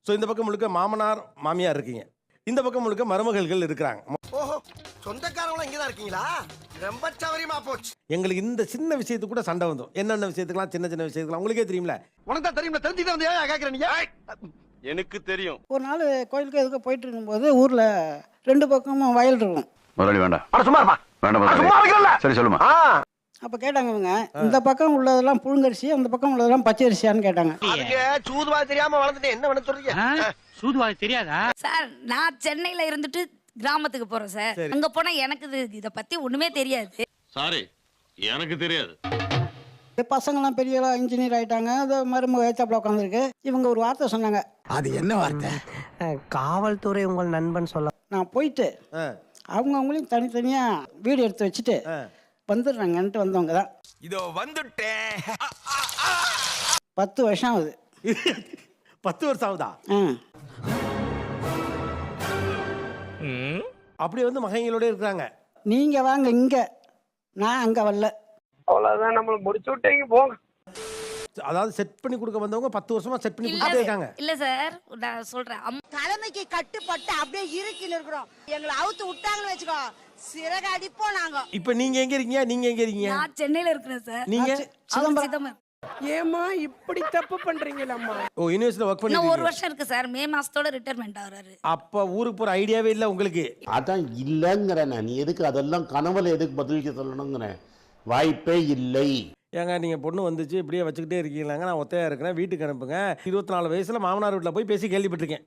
So இந்த பக்கம் முழுக்க மாமனார் மாமியார் இருக்கீங்க, இந்த பக்கம் முழுக்க மருமகள்கள் இருக்கிறாங்க. ஓஹோ, சொந்தக்காரங்களும் இங்கதான் இருக்கீங்களா? ரொம்ப சௌரியமா போச்சு. எங்களுக்கு இந்த சின்ன விஷயத்துக்கு கூட சண்டை வந்துடும். என்னென்ன விஷயத்துக்குலாம், சின்ன சின்ன விஷயத்துக்குலாம் உங்களுக்கே தெரியும்ல. உனக்கு தான் தெரியுமா? தெரிஞ்சுதான் வந்து ஏன் கேட்கற நீங்க? எனக்கு தெரியும். ஒரு நாள் கோயிலுக்கு எதுக்கு போயிட்டு இருக்கும்போது ஊரில் 2 பக்கமும் வயல் இருக்கும். முதலாளி வேண்டாம். அட சும்மா இருப்பா. வேண்டாம் அட சும்மா முதலாளி. இருக்கல. சரி சொல்லுமா. அப்போ கேட்டாங்க இவங்க, இந்த பக்கம் உள்ளதெல்லாம் புழுங்கரிசி, அந்த பக்கம் உள்ளதெல்லாம் பச்சை அரிசியான்னு கேட்டாங்க. அதுக்கு சூதுவா தெரியாம வளர்ந்துட்டேன். என்ன பண்ண சொல்றீங்க? சூதுவாது தெரியாதா சார்? நான் சென்னையில இருந்துட்டு கிராமத்துக்கு போறேன் சார். சரி. அங்க போனா எனக்கு இத பத்தி ஒண்ணுமே தெரியாது. சாரி, எனக்கு தெரியாது. பசங்களாம் பெரிய இன்ஜினியர் ஆயிட்டாங்க. அது மருமக ஏத்தாப்புல உட்காந்துருக்கு. இவங்க ஒரு வார்த்தை சொன்னாங்க. அது என்ன வார்த்தை? காவல்துறை உங்கள் நண்பன் சொல்ல. நான் போயிட்டு அவங்கவுங்களையும் தனித்தனியாக வீடு எடுத்து வச்சுட்டு வந்துடுறாங்கன்ட்டு வந்தவங்க தான். இதோ வந்துட்டேன். 10 வருஷம் ஆகுது. 10 வருஷம் ஆகுதா? அப்படி வந்து மகங்களோட இருக்கிறாங்க. நீங்கள் வாங்க இங்கே, நான் அங்கே வரல. அவ்வளவுதான், நம்மள முடிச்சு விட்டீங்க போங்க. அதாவது செட் பண்ணி கொடுக்க வந்தவங்க 10 வருஷமா செட் பண்ணி கொடுத்துட்டே இருக்காங்க. இல்ல சார், நான் சொல்றேன். தலைமைக்கு கட்டுப்பட்டு அப்படியே இருக்கின்னு இருக்கிறோம். எங்களை அவுத்து விட்டாங்கன்னு வச்சுக்கோ, சிறகு அடிப்போம் நாங்க. இப்போ நீங்க எங்க இருக்கீங்க? நீங்க எங்க இருக்கீங்க? நான் சென்னையில இருக்கிறேன் சார். நீங்க சிதம்பரம். ஏமா இப்படி தப்பு பண்றீங்களம்மா? ஓ, யூனிவர்சிட்டில ஒர்க் இன்னும் 1 பண்ணி வருஷம் இருக்கு சார். மே மாசத்தோட ரிட்டையர்மென்ட் ஆகுறாரு. அப்ப ஊருக்கு போற ஐடியாவே இல்ல உங்களுக்கு? அதான் இல்லைங்கிறேன். நீ எதுக்கு அதெல்லாம் கனவுல எதுக்கு பதிலுக்கு சொல்லணுங்கிறேன். வாய்ப்பே இல்லை. ஏங்க நீங்க பொண்ணு வந்துச்சு இப்படியே வச்சுக்கிட்டே இருக்கீங்களாங்க, நான் ஒத்தையா இருக்கிறேன், வீட்டுக்கு அனுப்புங்க. 24 வயசுல மாமனார் வீட்டுல போய் பேசி கேள்விப்பட்டிருக்கேன்.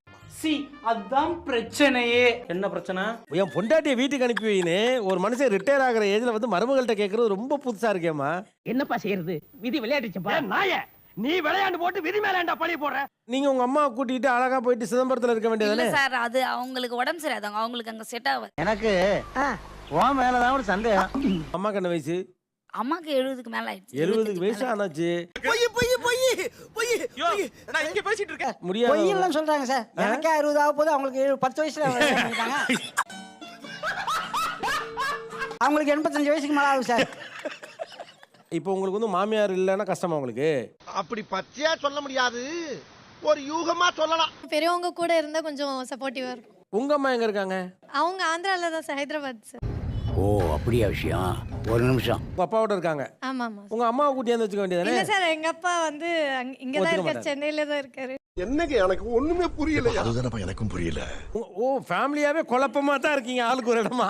அதான் பிரச்சனையே. என்ன பிரச்சனை? என் பொண்டாட்டியை வீட்டுக்கு அனுப்பி வைன்னு ஒரு மனுஷன் ரிட்டையர் ஆகிற ஏஜ்ல வந்து மருமகள்கிட்ட கேட்கறது ரொம்ப புதுசா இருக்கேம்மா. என்னப்பா செய்யறது? விதி விளையாடுச்சுப்பா. நாயே, நீ விளையாண்டு போட்டு விதி மேலேண்டா பழி போடுற. நீங்க உங்க அம்மா கூட்டிட்டு அழகா போயிட்டு சிதம்பரத்துல இருக்க இல்ல வேண்டியதானே? சார், அது அவங்களுக்கு உடம்பு சரியாதாங்க. அவங்களுக்கு அங்க செட் ஆகாது. எனக்கு உன் மேலதான் ஒரு சந்தேகம். அம்மாக்கு என்ன வயசு? அம்மாக்கு 70க்கு மேல ஆயிடுச்சு. 70 வயசு ஆனாச்சு. பொய் பொய் பொய் பொய். நான் இங்க பேசிட்டு இருக்கேன். முடியாது. பொய்யெல்லாம் சொல்கிறாங்க சார். எனக்கே 60 ஆக போது, அவங்களுக்கு 10 வயசுல பண்ணிட்டாங்க. அவங்களுக்கு 85 வயசுக்கு மேலே ஆகுது சார். இப்போ உங்களுக்கு வந்து மாமியார் இல்லைன்னா கஷ்டமா உங்களுக்கு? அப்படி பச்சையா சொல்ல முடியாது, ஒரு யூகமா சொல்லலாம். பெரியவங்க கூட இருந்தா கொஞ்சம் சப்போர்ட்டிவா இருக்கும். உங்க அம்மா எங்க இருக்காங்க? அவங்க ஆந்திரால தான் சார், ஹைதராபாத் சார். ஓ அப்படியா விஷயம். ஒரு நிமிஷம். உங்க அப்பாவோட இருக்காங்க. ஆமா ஆமா. உங்க அம்மாவை கூட்டியாந்து வச்சுக்க வேண்டியதானே? இல்ல சார், எங்க அப்பா வந்து இங்க தான் இருக்காரு, சென்னையில தான் இருக்காரு. என்னங்க எனக்கு ஒண்ணுமே புரியல. அதுதானப்பா எனக்கும் புரியல. ஓ, ஃபேமிலியாவே குழப்பமா தான் இருக்கீங்க, ஆளுக்கு ஒரு இடமா.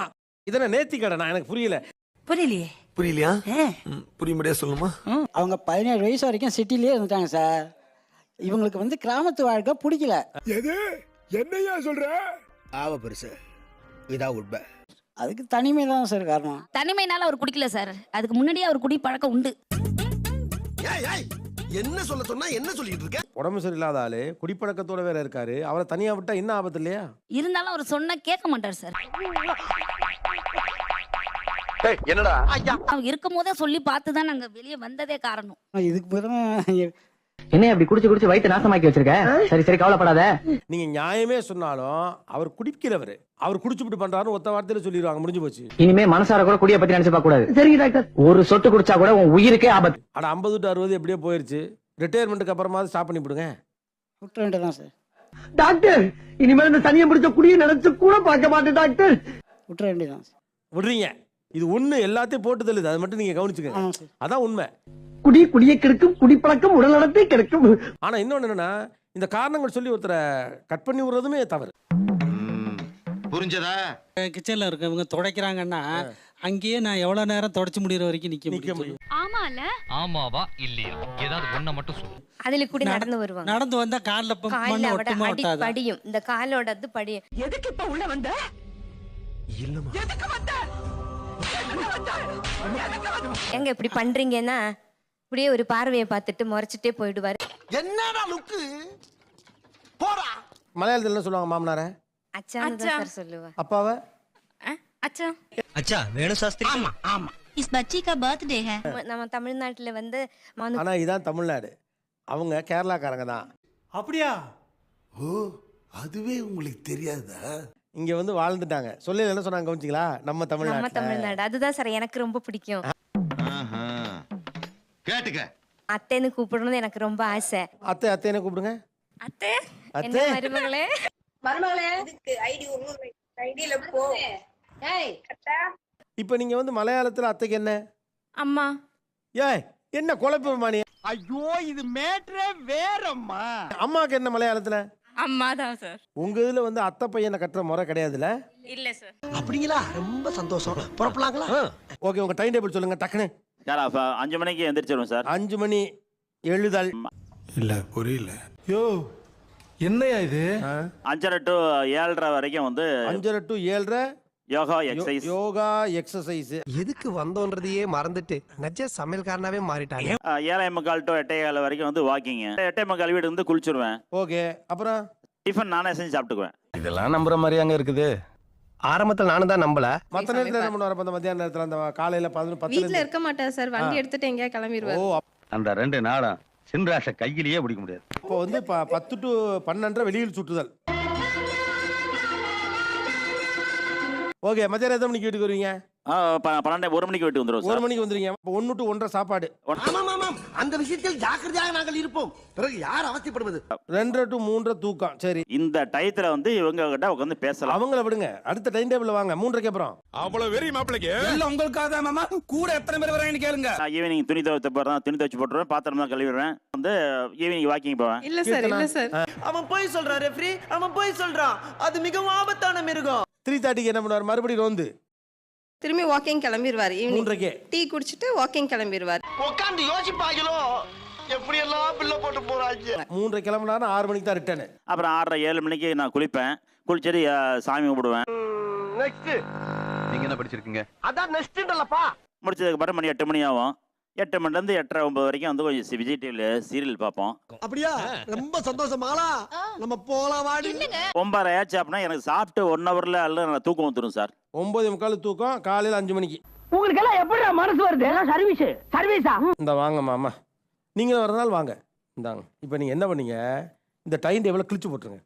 இதென்ன நேர்த்தி கடனா? எனக்கு புரியல. புரியலையே. புரியலையா? புரியும்படியா சொல்லுமா? அவங்க 17 வயசு வரைக்கும் சிட்டிலேயே இருந்துட்டாங்க சார். இவங்களுக்கு வந்து கிராமத்து வாழ்க்கை பிடிக்கல. எது என்னையா சொல்ற? ஆவ பெருசு, இதா உண்மை. அதுக்கு தனிமை தான் சார் காரணம். தனிமைனால அவர் குடிக்கல சார். அதுக்கு முன்னாடியே அவர் குடி பழக்கம் உண்டு. என்ன சொல்ல சொன்னா என்ன சொல்லிட்டு இருக்க? உடம்பு சரியில்லாத ஆளு குடிப்பழக்கத்தோட வேற இருக்காரு. அவரை தனியா விட்டா என்ன ஆபத்து இல்லையா? இருந்தாலும் அவர் சொன்னா கேட்க மாட்டார் சார். என்னடா? அவர் இருக்கும் போதே சொல்லி பார்த்து தான் நாங்க வெளியே வந்ததே காரணம். இதுக்கு பிறகு என்ன அப்படி குடிச்சு குடிச்சு வயிற்று நாசமாக்கி வச்சிருக்க? சரி சரி, கவலைப்படாத. நீங்க நியாயமே சொன்னாலும் அவர் குடிக்கிறவர், அவர் குடிச்சுட்டு பண்றாருன்னு ஒத்த வார்த்தையில சொல்லிடுவாங்க, முடிஞ்சு போச்சு. இனிமே மனசார கூட குடிய பத்தி நினைச்சு பார்க்க கூடாது. சரிங்க டாக்டர். ஒரு சொட்டு குடிச்சா கூட உன் உயிருக்கே ஆபத்து. அட 50 to 60 எப்படியோ போயிருச்சு. ரிட்டையர்மெண்ட்டுக்கு அப்புறமா ஸ்டாப் பண்ணி விடுங்க. விட்டுற வேண்டியதான் சார். டாக்டர், இனிமேல் இந்த தனியை பிடிச்ச குடிய நினைச்சு கூட பார்க்க மாட்டேன் டாக்டர். விட்டுற வேண்டியதான் சார். விடுறீங்க. இது ஒண்ணு எல்லாத்தையும் போட்டு தள்ளுது, அதை மட்டும் நீங்க கவனிச்சுக்கங்க. ஆமாம் சார். அதான் உண்மை. குடியை கெடுக்கும், குடிப்பழக்கம் உடல் நலத்தை கெடுக்கும். ஆனா இன்னொன்னு என்னன்னா, இந்த காரணங்கள் சொல்லி ஒருத்தரை கட் பண்ணி விடுறதுமே தவறு. புரிஞ்சதா? கிச்சன்ல இருக்கவங்க துடைக்கிறாங்கன்னா அங்கேயே நான் எவ்வளவு நேரம் தொடச்சு முடியற வரைக்கும் நிக்க முடியும். ஆமால. ஆமாவா இல்லையா? ஏதாவது ஒண்ண மட்டும் சொல்லு. அதுல கூட நடந்து வருவாங்க. நடந்து வந்தா கால்ல மண்ணு ஒட்டுமா ஒட்டாதா? படியும், இந்த காலோடது படியும். எதுக்கு இப்ப உள்ள வந்த? இல்லம்மா. எதுக்கு வந்த? எங்க இப்படி பண்றீங்கன்னா இப்படியே ஒரு பார்வையை பார்த்துட்டு முறைச்சிட்டே போயிடுவாரு. என்னடா லுக்கு? போடா. மலையாளத்துல என்ன சொல்லுவாங்க மாமனார? அச்சான்னு தான் சார் சொல்லுவா. அப்பாவை அச்சா. அச்சா வேணு சாஸ்திரி. ஆமா ஆமா. இஸ் பச்சி கா பர்த்டே है. நம்ம தமிழ்நாட்டுல வந்து ஆனா இதான் தமிழ்நாடு, அவங்க கேரளாக்காரங்க தான். அப்படியா? ஓ, அதுவே உங்களுக்கு தெரியாதா? இங்க வந்து வாழ்ந்துட்டாங்க. சொல்லல என்ன சொன்னாங்க கவனிச்சிங்களா? நம்ம நம்ம தமிழ்நாடு. அதுதான் சார் எனக்கு ரொம்ப பிடிக்கும். கேட்டுக்க. அத்தைன்னு கூப்பிடணும்னு எனக்கு ரொம்ப ஆசை. அத்தை அத்தைன்னு கூப்பிடுங்க. அத்தை அத்தை. என்ன மருமகளே மருமகளே ஐடி ஐடியில போ. ஏய் அத்தா இப்போ நீங்க வந்து மலையாளத்துல அத்தைக்கு என்ன? அம்மா. ஏய் என்ன குழப்பமா நீ? ஐயோ இது மேட்ரே வேறம்மா. அம்மாக்கு என்ன மலையாளத்துல? அம்மா தான் சார். உங்க இதுல வந்து அத்தை பையனை கட்டுற முறை கிடையாதுல்ல? இல்ல சார். அப்படிங்களா? ரொம்ப சந்தோஷம். புறப்படலாங்களா? ஓகே, உங்க டைம் டேபிள் சொல்லுங்க டக்குன்னு. சார் அப்ப 5 மணிக்கு எந்திரிச்சிருவோம் சார். 5 மணி எழுதல். இல்ல புரியல. யோ என்னையா இது? 5:30 to 7:30 வரைக்கும் வந்து 5:30 to 7:30 yoga exercise. Yoga exercise. எதுக்கு வந்தோன்றதையே மறந்துட்டு நஜ சமையல்காரனாவே மாறிட்டாங்க. 7:45 to 8:15 வரைக்கும் வந்து வாக்கிங். 8:45 வீடு வந்து குளிச்சிருவேன். ஓகே, அப்புறம் டிஃபன் நானே செஞ்சு சாப்பிட்டுக்குவேன். இதெல்லாம் நம்புற மாதிரி அங்க இருக்குது. ஆரம்பத்துல நானும் தான் நம்பல. மத்த நேரத்துல என்ன பண்ணுவாரு? அந்த மத்தியான நேரத்துல அந்த காலையில 11 வீட்ல இருக்க மாட்டார் சார், வண்டி எடுத்துட்டு எங்கேயா கிளம்பிடுவார். ஓ, அந்த 2 நாளும் சின்ராஷ கையிலேயே பிடிக்க முடியாது. அப்போ வந்து 10 to 12 வெளியில் சுற்றுதல். ஓகே, மத்தியானம் எத்தனை மணிக்கு வீட்டுக்கு வருவீங்க? 1 மணிக்கு வீட்டுக்கு வந்துருவோம் 1 சார். மணிக்கு வந்துருவீங்க. அப்போ 1 to 1:30 சாப்பாடு. அந்த விஷயத்தில் ஜாக்கிரதையாக நாங்கள் இருப்போம். பிறகு யார் அவசியப்படுவது? 2 to 3 தூக்கம். சரி, இந்த டயத்துல வந்து இவங்க கிட்ட உட்காந்து பேசலாம். அவங்கள விடுங்க. அடுத்த டைம் டேபிள் வாங்க. 3:30 அப்புறம். அவ்வளவு வெறி மாப்பிளைக்கு. எல்லாம் உங்களுக்காக தான் மாமா. கூட எத்தனை பேர் வராங்கன்னு கேளுங்க. ஈவினிங் துணி துவைச்ச போறேன், துணி துவைச்சு போட்டுருவேன், பாத்திரம் தான் கழுவிடுவேன். வந்து ஈவினிங் வாக்கிங் போவேன். இல்ல சார், இல்ல சார். அவன் போய் சொல்றான் ரெஃப்ரி, அவன் போய் சொல்றான். அது மிகவும் ஆபத்தான மிருகம். 3:30க்கு என்ன பண்ணுவார்? மறுபடியும் ரோந்து. திரும்பி வாக்கிங் கிளம்பிடுவார். ஈவினிங் 3:30க்கு டீ குடிச்சிட்டு வாக்கிங் கிளம்பிடுவார். உட்கார்ந்து யோசிப்பாங்களோ எப்படி எல்லாம் பில்ல போட்டு போறாங்க. 3:30 கிளம்புனாரு, 6 மணிக்கு தான் ரிட்டர்னு. அப்புறம் 6:30 7 மணிக்கு நான் குளிப்பேன். குளிச்சுட்டு சாமி கும்பிடுவேன். நெக்ஸ்ட் நீங்க என்ன படிச்சிருக்கீங்க? அதான் நெக்ஸ்ட்ன்றலப்பா. முடிச்சதுக்கு அப்புறம் மணி 8 மணி ஆகும். 8 மணிலேருந்து 8:30 9 வரைக்கும் வந்து கொஞ்சம் விஜய் டிவியில் சீரியல் பார்ப்போம். அப்படியா? ரொம்ப சந்தோஷமாலா. நம்ம போலாம் வாடி. 9:30 ஆச்சு அப்படின்னா எனக்கு சாப்பிட்டு 1 ஹவர்ல எல்லாம் தூக்கம் வந்துடும் சார். 9:45 தூக்கம், காலையில் 5 மணிக்கு. உங்களுக்கு எல்லாம் எப்படி மனசு வருது? சர்வீஸ் சர்வீஸா? இந்த வாங்கம்மா அம்மா, நீங்களும் வரனால வாங்க. இந்தாங்க. இப்போ நீங்கள் என்ன பண்ணீங்க? இந்த டைம் டேபிளை கிழிச்சு போட்டுருங்க.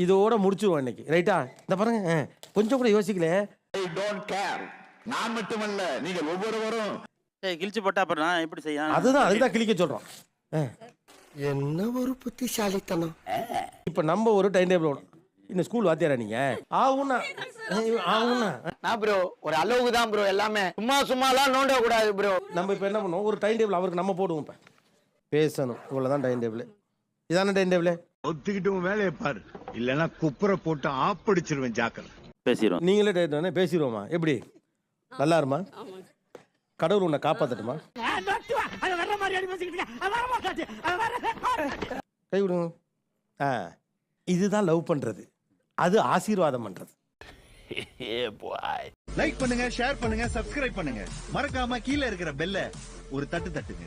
இதோட முடிச்சுருவோம் இன்னைக்கு. ரைட்டா? இந்த பாருங்க, கொஞ்சம் கூட யோசிக்கல. நான் மட்டுமல்ல, நீங்கள் ஒவ்வொருவரும் கிழிச்சு போட்டா அப்புறம் நான் எப்படி செய்ய? அதுதான் கிழிக்க சொல்கிறோம். என்ன ஒரு புத்திசாலித்தனம். இப்போ நம்ம ஒரு டைம் டேபிள் இந்த ஸ்கூல் வாத்தியாரா நீங்க? ஆகும்னா நான் ப்ரோ ஒரு அளவுக்கு தான் ப்ரோ, எல்லாமே சும்மாலாம் நோண்ட கூடாது ப்ரோ. நம்ம இப்போ என்ன பண்ணுவோம்? ஒரு டைம் டேபிள் அவருக்கு நம்ம போடுவோம். இப்போ பேசணும், இவ்வளோதான் டைம் டேபிள். இதான டைம் டேபிள். ஒத்துக்கிட்டு வேலையை பாரு, இல்லைன்னா குப்புற போட்டு ஆப்படிச்சிருவேன். ஜாக்கிரதை. பேசிடுவோம். நீங்களே டைம் பேசிடுவோமா? எப்படி? நல்லா இருமா? கடவுள் உன்னை காப்பாத்தட்டுமா? கை விடுங்க. இதுதான் லவ் பண்றது, அது ஆசீர்வாதம் பண்றது. லைக் பண்ணுங்க, ஷேர் பண்ணுங்க, சப்ஸ்கிரைப் பண்ணுங்க. மறக்காம கீழே இருக்கிற பெல்ல ஒரு தட்டு தட்டுங்க.